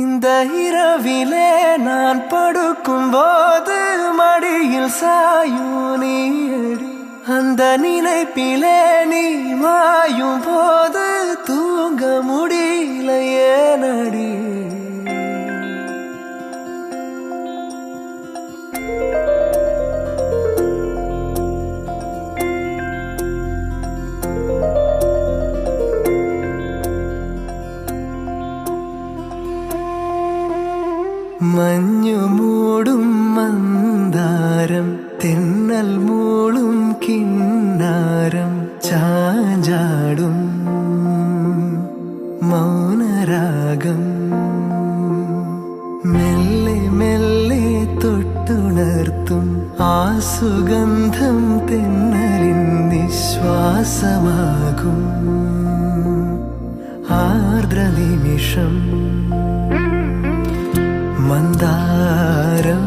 இந்த இரவிலே நான் படுக்கும் போது மடியில் சாயும் நீடி, அந்த நினைப்பிலே நீ மாயும் போது தூங்க முடியல ஏனடி. മഞ്ഞു മൂടും മന്ദാരം, തെന്നൽ മൂളും കിന്നാരം, ചാഞ്ചാടും മൗനരാഗം, മെല്ലെ മെല്ലെ തൊട്ടുണർത്തും ആ സുഗന്ധം തെന്നലിൻ നിശ്വാസമാകും ആർദ്രനിമിഷം. മന്ദാരം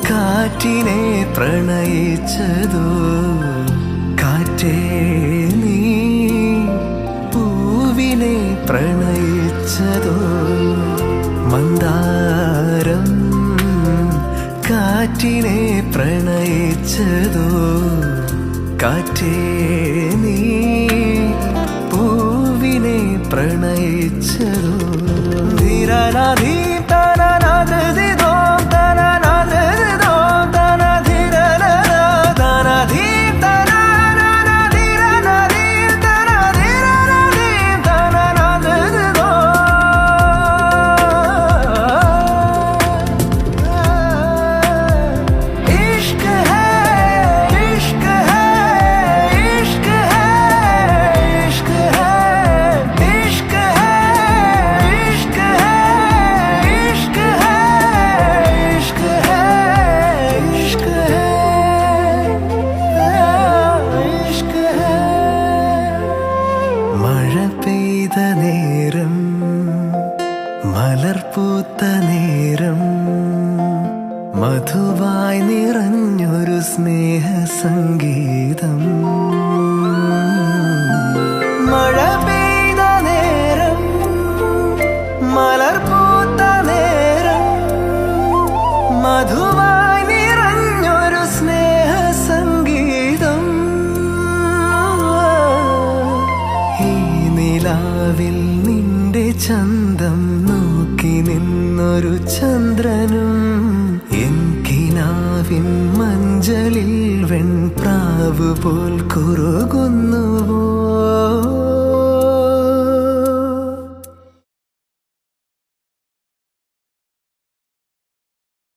കാറ്റിനെ പ്രണയിച്ചതോ, കാറ്റേ നീ പൂവിനെ പ്രണയിച്ചതോ. മന്ദാരം കാറ്റിനെ പ്രണയിച്ചതോ, കാറ്റേ നീ പൂവിനെ പ്രണയിച്ചതോ. ധീരനാധീ നേരം, മലർപൂത്ത നേരം, മധുവായി നിറഞ്ഞൊരു സ്നേഹ സംഗീതം. മഴ പെയ്ത നേരം, മലർപൂത്ത നേരം, മധുവായി നിറഞ്ഞൊരു സ്നേഹ സംഗീതം. ഈ നിലാവിൽ നിന്റെ ചന്തം നോക്കി നിന്നൊരു ചന്ദ്രനും, എൻ കിനാവിൻ മഞ്ചലിൽ വെൺപ്രാവ് പോൽ കുറുകുന്നു